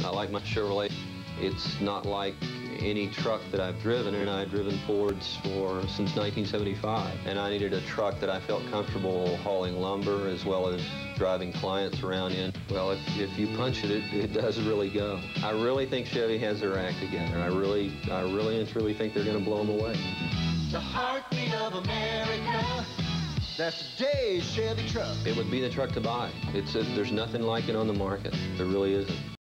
I like my Chevrolet. It's not like any truck that I've driven, and I've driven Fords since 1975. And I needed a truck that I felt comfortable hauling lumber as well as driving clients around in. Well, if you punch it, it does really go. I really think Chevy has their act together. I really and truly think they're going to blow them away. The heartbeat of America. That's today's Chevy truck. It would be the truck to buy. There's nothing like it on the market. There really isn't.